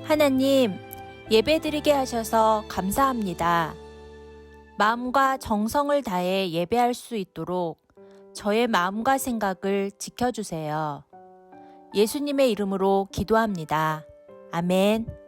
하나님, 예배드리게 하셔서 감사합니다. 마음과 정성을 다해 예배할 수 있도록 저의 마음과 생각을 지켜주세요. 예수님의 이름으로 기도합니다. 아멘.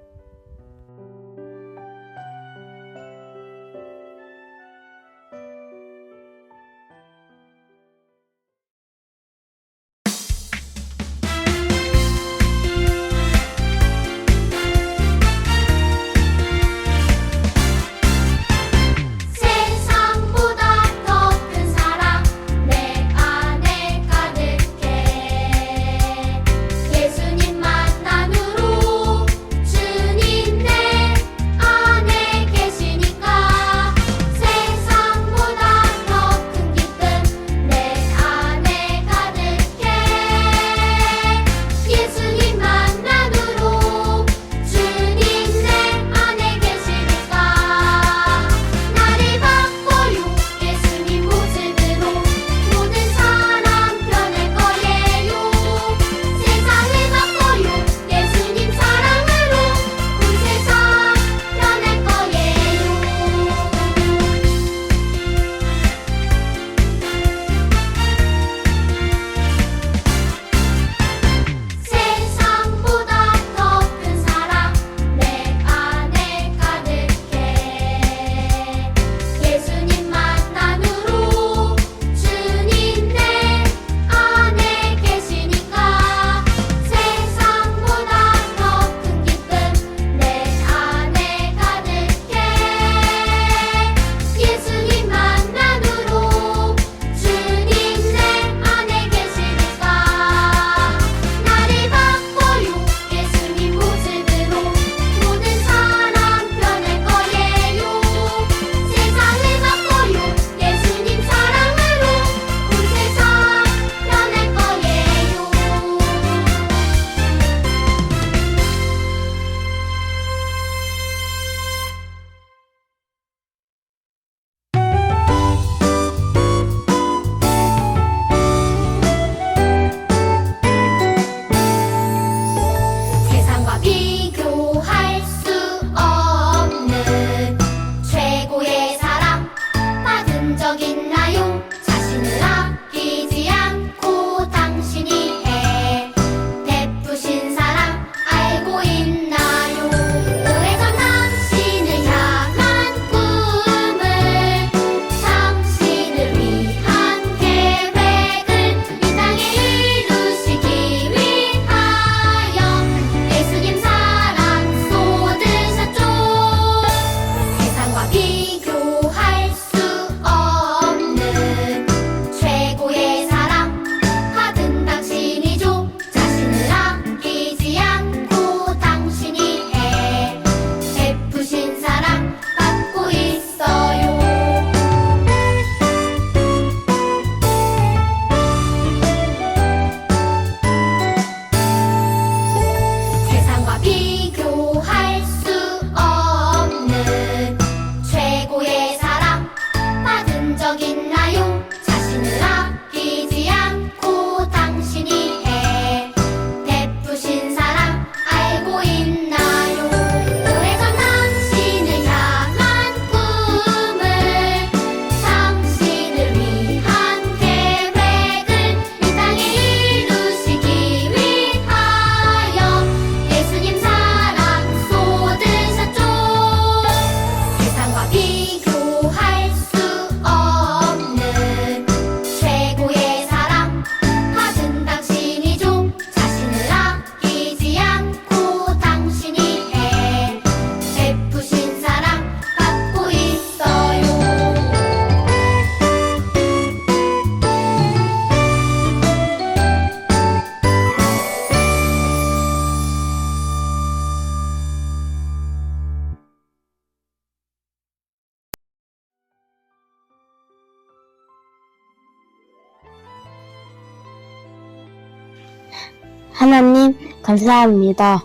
하나님, 감사합니다.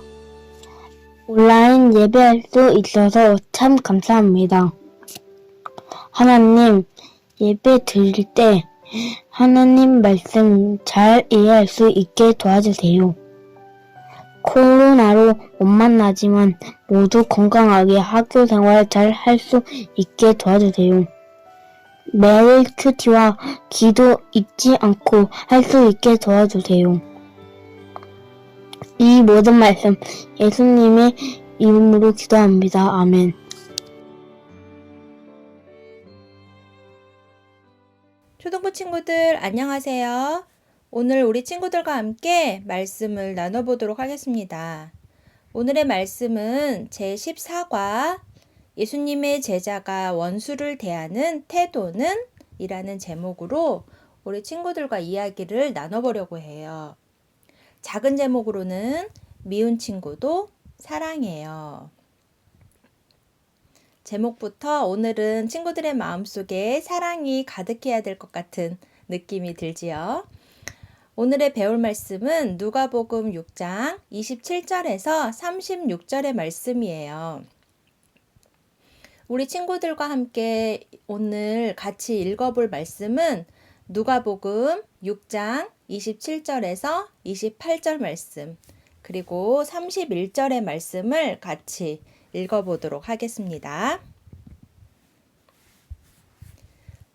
온라인 예배할 수 있어서 참 감사합니다. 하나님, 예배 드릴 때 하나님 말씀 잘 이해할 수 있게 도와주세요. 코로나 코로나로 못 만나지만 모두 건강하게 학교 생활 잘 할 수 있게 도와주세요. 매일 큐티와 기도 잊지 않고 할 수 있게 도와주세요. 이 모든 말씀 예수님의 이름으로 기도합니다. 아멘. 초등부 친구들 안녕하세요. 오늘 우리 친구들과 함께 말씀을 나눠보도록 하겠습니다. 오늘의 말씀은 제14과 예수님의 제자가 원수를 대하는 태도는? 이라는 제목으로 우리 친구들과 이야기를 나눠보려고 해요. 작은 제목으로는 미운 친구도 사랑해요. 제목부터 오늘은 친구들의 마음속에 사랑이 가득해야 될 것 같은 느낌이 들지요. 오늘의 배울 말씀은 누가복음 6장 27절에서 36절의 말씀이에요. 우리 친구들과 함께 오늘 같이 읽어볼 말씀은 누가복음 6장 27절에서 28절 말씀, 그리고 31절의 말씀을 같이 읽어보도록 하겠습니다.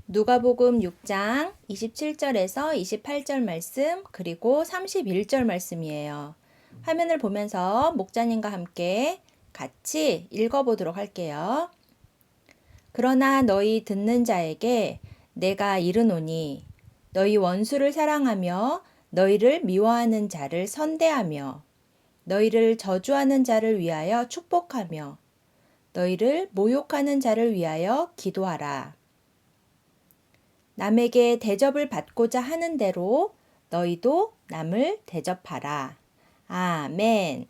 누가복음 6장 27절에서 28절 말씀, 그리고 31절 말씀이에요. 화면을 보면서 목자님과 함께 같이 읽어보도록 할게요. 그러나 너희 듣는 자에게 내가 이르노니 너희 원수를 사랑하며 너희를 미워하는 자를 선대하며 너희를 저주하는 자를 위하여 축복하며 너희를 모욕하는 자를 위하여 기도하라. 남에게 대접을 받고자 하는 대로 너희도 남을 대접하라. 아멘.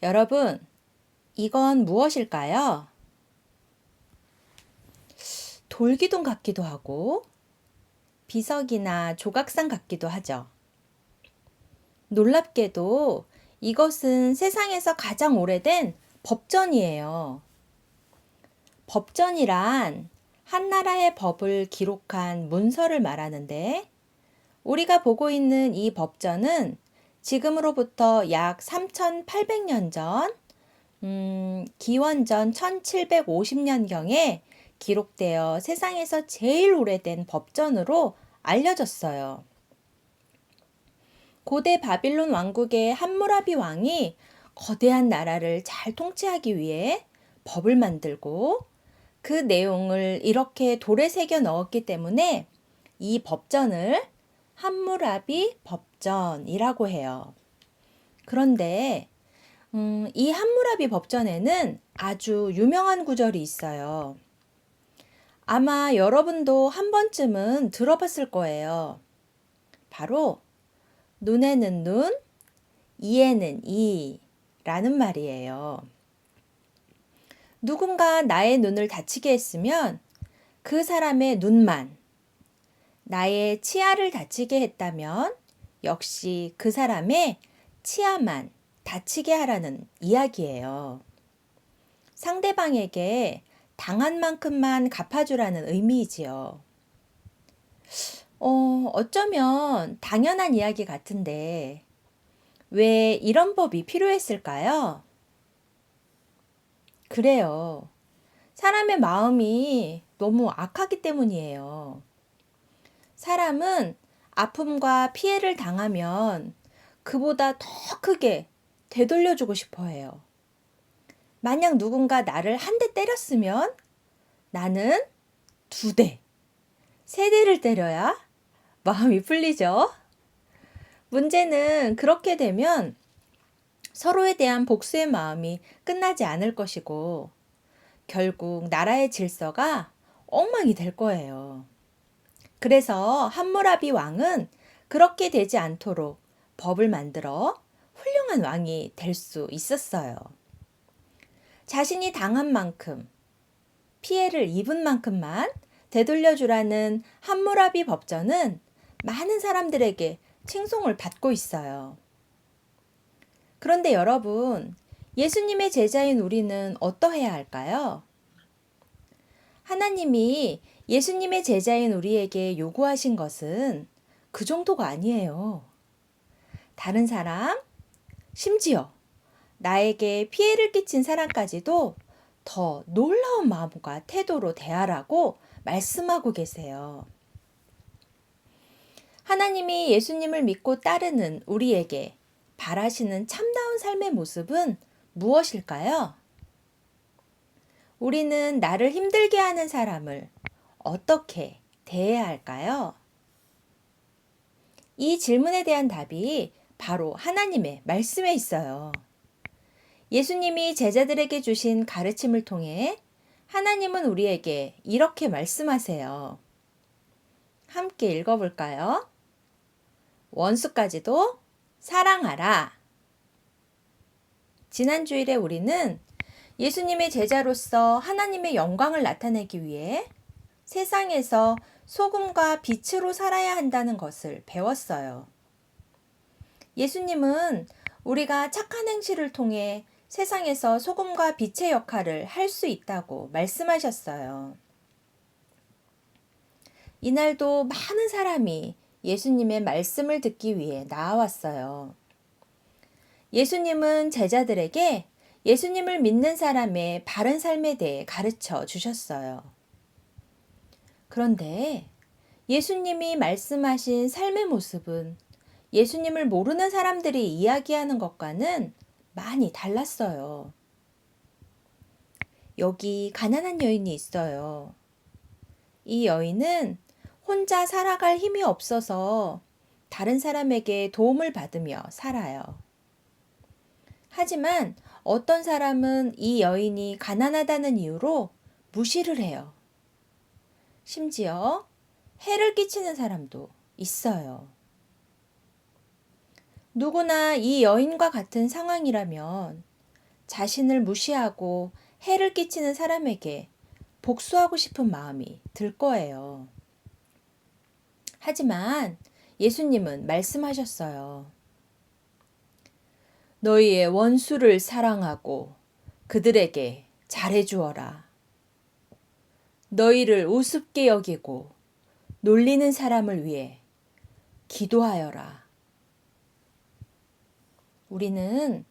여러분, 이건 무엇일까요? 돌기둥 같기도 하고 비석이나 조각상 같기도 하죠. 놀랍게도 이것은 세상에서 가장 오래된 법전이에요. 법전이란 한 나라의 법을 기록한 문서를 말하는데 우리가 보고 있는 이 법전은 지금으로부터 약 3,800년 전, 기원전 1750년경에 기록되어 세상에서 제일 오래된 법전으로 알려졌어요. 고대 바빌론 왕국의 함무라비 왕이 거대한 나라를 잘 통치하기 위해 법을 만들고 그 내용을 이렇게 돌에 새겨 넣었기 때문에 이 법전을 함무라비 법전이라고 해요. 그런데 이 함무라비 법전에는 아주 유명한 구절이 있어요. 아마 여러분도 한 번쯤은 들어봤을 거예요. 바로 눈에는 눈, 이에는 이라는 말이에요. 누군가 나의 눈을 다치게 했으면 그 사람의 눈만, 나의 치아를 다치게 했다면 역시 그 사람의 치아만 다치게 하라는 이야기예요. 상대방에게 당한 만큼만 갚아주라는 의미이지요. 어쩌면 당연한 이야기 같은데 왜 이런 법이 필요했을까요? 그래요. 사람의 마음이 너무 악하기 때문이에요. 사람은 아픔과 피해를 당하면 그보다 더 크게 되돌려주고 싶어 해요. 만약 누군가 나를 한 대 때렸으면 나는 2대, 3대를 때려야 마음이 풀리죠. 문제는 그렇게 되면 서로에 대한 복수의 마음이 끝나지 않을 것이고 결국 나라의 질서가 엉망이 될 거예요. 그래서 함무라비 왕은 그렇게 되지 않도록 법을 만들어 훌륭한 왕이 될 수 있었어요. 자신이 당한 만큼, 피해를 입은 만큼만 되돌려주라는 함무라비 법전은 많은 사람들에게 칭송을 받고 있어요. 그런데 여러분, 예수님의 제자인 우리는 어떠해야 할까요? 하나님이 예수님의 제자인 우리에게 요구하신 것은 그 정도가 아니에요. 다른 사람, 심지어 나에게 피해를 끼친 사람까지도 더 놀라운 마음과 태도로 대하라고 말씀하고 계세요. 하나님이 예수님을 믿고 따르는 우리에게 바라시는 참다운 삶의 모습은 무엇일까요? 우리는 나를 힘들게 하는 사람을 어떻게 대해야 할까요? 이 질문에 대한 답이 바로 하나님의 말씀에 있어요. 예수님이 제자들에게 주신 가르침을 통해 하나님은 우리에게 이렇게 말씀하세요. 함께 읽어볼까요? 원수까지도 사랑하라. 지난 주일에 우리는 예수님의 제자로서 하나님의 영광을 나타내기 위해 세상에서 소금과 빛으로 살아야 한다는 것을 배웠어요. 예수님은 우리가 착한 행실을 통해 세상에서 소금과 빛의 역할을 할 수 있다고 말씀하셨어요. 이날도 많은 사람이 예수님의 말씀을 듣기 위해 나아왔어요. 예수님은 제자들에게 예수님을 믿는 사람의 바른 삶에 대해 가르쳐 주셨어요. 그런데 예수님이 말씀하신 삶의 모습은 예수님을 모르는 사람들이 이야기하는 것과는 많이 달랐어요. 여기 가난한 여인이 있어요. 이 여인은 혼자 살아갈 힘이 없어서 다른 사람에게 도움을 받으며 살아요. 하지만 어떤 사람은 이 여인이 가난하다는 이유로 무시를 해요. 심지어 해를 끼치는 사람도 있어요. 누구나 이 여인과 같은 상황이라면 자신을 무시하고 해를 끼치는 사람에게 복수하고 싶은 마음이 들 거예요. 하지만 예수님은 말씀하셨어요. 너희의 원수를 사랑하고 그들에게 잘해주어라. 너희를 우습게 여기고 놀리는 사람을 위해 기도하여라. 우리는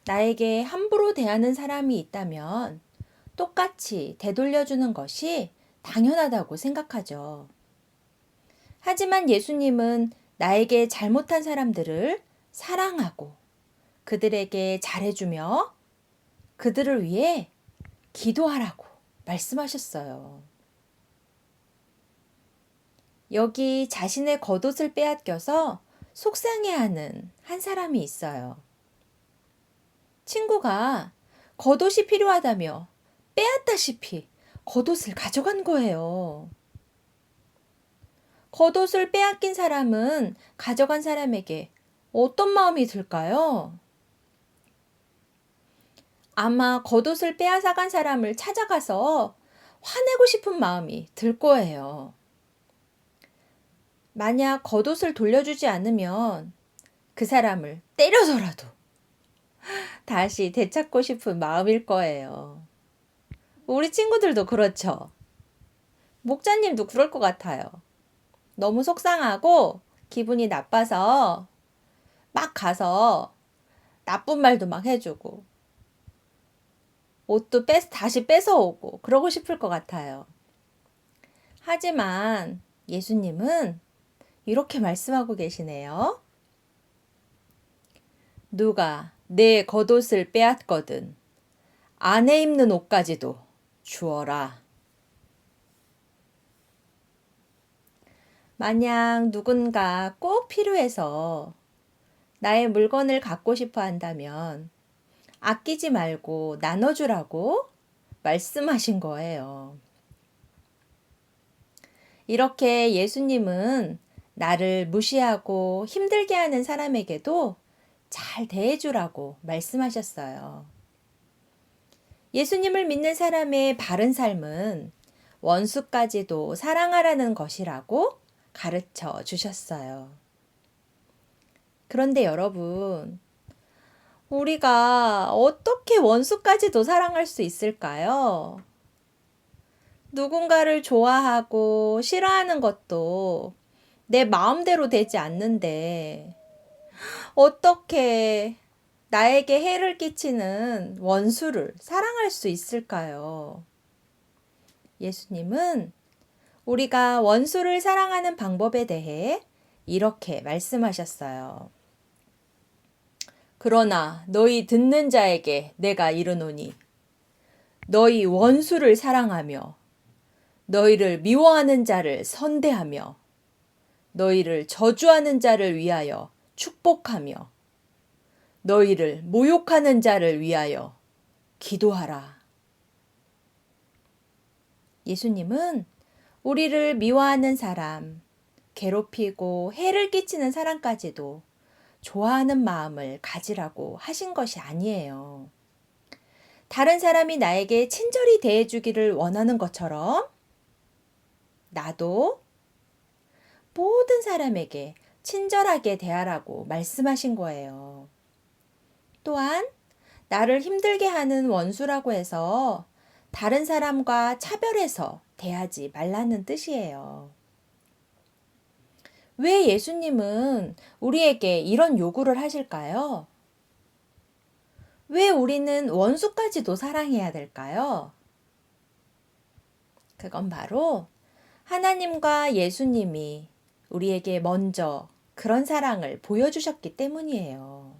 나에게 함부로 대하는 사람이 있다면 똑같이 되돌려주는 것이 당연하다고 생각하죠. 하지만 예수님은 나에게 잘못한 사람들을 사랑하고 그들에게 잘해주며 그들을 위해 기도하라고 말씀하셨어요. 여기 자신의 겉옷을 빼앗겨서 속상해하는 한 사람이 있어요. 친구가 겉옷이 필요하다며 빼앗다시피 겉옷을 가져간 거예요. 겉옷을 빼앗긴 사람은 가져간 사람에게 어떤 마음이 들까요? 아마 겉옷을 빼앗아간 사람을 찾아가서 화내고 싶은 마음이 들 거예요. 만약 겉옷을 돌려주지 않으면 그 사람을 때려서라도 다시 되찾고 싶은 마음일 거예요. 우리 친구들도 그렇죠. 목자님도 그럴 것 같아요. 너무 속상하고 기분이 나빠서 막 가서 나쁜 말도 막 해주고 옷도 다시 뺏어오고 그러고 싶을 것 같아요. 하지만 예수님은 이렇게 말씀하고 계시네요. 누가 내 겉옷을 빼앗거든 안에 입는 옷까지도 주어라. 만약 누군가 꼭 필요해서 나의 물건을 갖고 싶어 한다면 아끼지 말고 나눠주라고 말씀하신 거예요. 이렇게 예수님은 나를 무시하고 힘들게 하는 사람에게도 잘 대해주라고 말씀하셨어요. 예수님을 믿는 사람의 바른 삶은 원수까지도 사랑하라는 것이라고 가르쳐 주셨어요. 그런데 여러분, 우리가 어떻게 원수까지도 사랑할 수 있을까요? 누군가를 좋아하고 싫어하는 것도 내 마음대로 되지 않는데 어떻게 나에게 해를 끼치는 원수를 사랑할 수 있을까요? 예수님은 우리가 원수를 사랑하는 방법에 대해 이렇게 말씀하셨어요. 그러나 너희 듣는 자에게 내가 이르노니 너희 원수를 사랑하며 너희를 미워하는 자를 선대하며 너희를 저주하는 자를 위하여 축복하며 너희를 모욕하는 자를 위하여 기도하라. 예수님은 우리를 미워하는 사람, 괴롭히고 해를 끼치는 사람까지도 좋아하는 마음을 가지라고 하신 것이 아니에요. 다른 사람이 나에게 친절히 대해주기를 원하는 것처럼 나도 모든 사람에게 친절하게 대하라고 말씀하신 거예요. 또한 나를 힘들게 하는 원수라고 해서 다른 사람과 차별해서 대하지 말라는 뜻이에요. 왜 예수님은 우리에게 이런 요구를 하실까요? 왜 우리는 원수까지도 사랑해야 될까요? 그건 바로 하나님과 예수님이 우리에게 먼저 그런 사랑을 보여주셨기 때문이에요.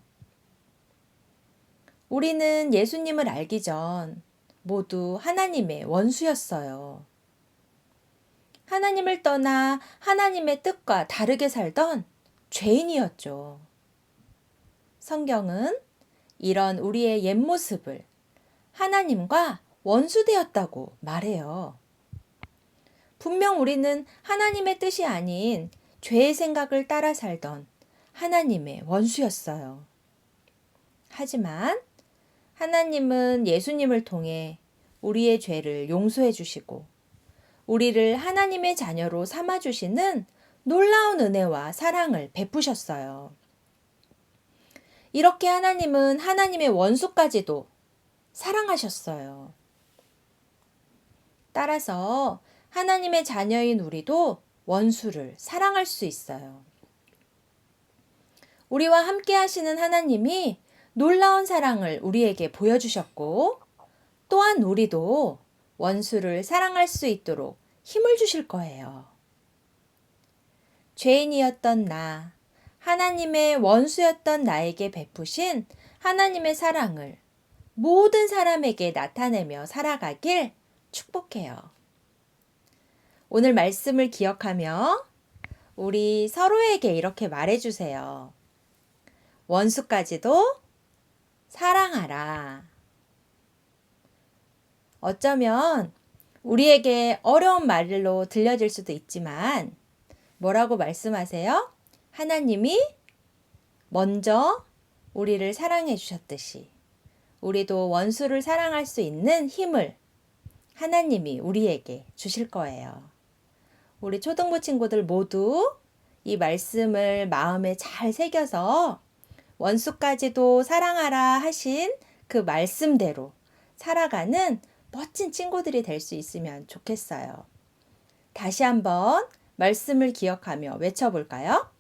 우리는 예수님을 알기 전 모두 하나님의 원수였어요. 하나님을 떠나 하나님의 뜻과 다르게 살던 죄인이었죠. 성경은 이런 우리의 옛 모습을 하나님과 원수되었다고 말해요. 분명 우리는 하나님의 뜻이 아닌 죄의 생각을 따라 살던 하나님의 원수였어요. 하지만 하나님은 예수님을 통해 우리의 죄를 용서해 주시고 우리를 하나님의 자녀로 삼아 주시는 놀라운 은혜와 사랑을 베푸셨어요. 이렇게 하나님은 하나님의 원수까지도 사랑하셨어요. 따라서 하나님의 자녀인 우리도 원수를 사랑할 수 있어요. 우리와 함께 하시는 하나님이 놀라운 사랑을 우리에게 보여주셨고 또한 우리도 원수를 사랑할 수 있도록 힘을 주실 거예요. 죄인이었던 나, 하나님의 원수였던 나에게 베푸신 하나님의 사랑을 모든 사람에게 나타내며 살아가길 축복해요. 오늘 말씀을 기억하며 우리 서로에게 이렇게 말해주세요. 원수까지도 사랑하라. 어쩌면 우리에게 어려운 말로 들려질 수도 있지만 뭐라고 말씀하세요? 하나님이 먼저 우리를 사랑해 주셨듯이 우리도 원수를 사랑할 수 있는 힘을 하나님이 우리에게 주실 거예요. 우리 초등부 친구들 모두 이 말씀을 마음에 잘 새겨서 원수까지도 사랑하라 하신 그 말씀대로 살아가는 멋진 친구들이 될 수 있으면 좋겠어요. 다시 한번 말씀을 기억하며 외쳐볼까요?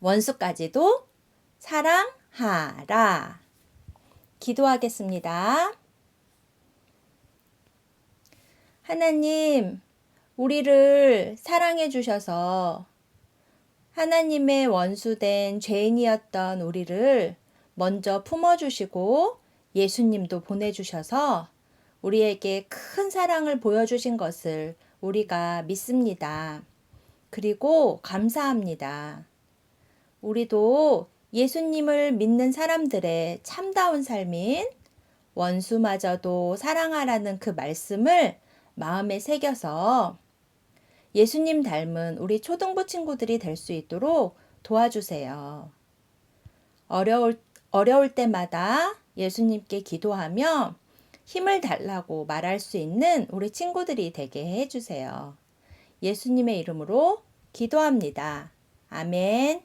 원수까지도 사랑하라. 기도하겠습니다. 하나님, 우리를 사랑해 주셔서 하나님의 원수된 죄인이었던 우리를 먼저 품어주시고 예수님도 보내주셔서 우리에게 큰 사랑을 보여주신 것을 우리가 믿습니다. 그리고 감사합니다. 우리도 예수님을 믿는 사람들의 참다운 삶인 원수마저도 사랑하라는 그 말씀을 마음에 새겨서 예수님 닮은 우리 초등부 친구들이 될 수 있도록 도와주세요. 어려울 때마다 예수님께 기도하며 힘을 달라고 말할 수 있는 우리 친구들이 되게 해주세요. 예수님의 이름으로 기도합니다. 아멘.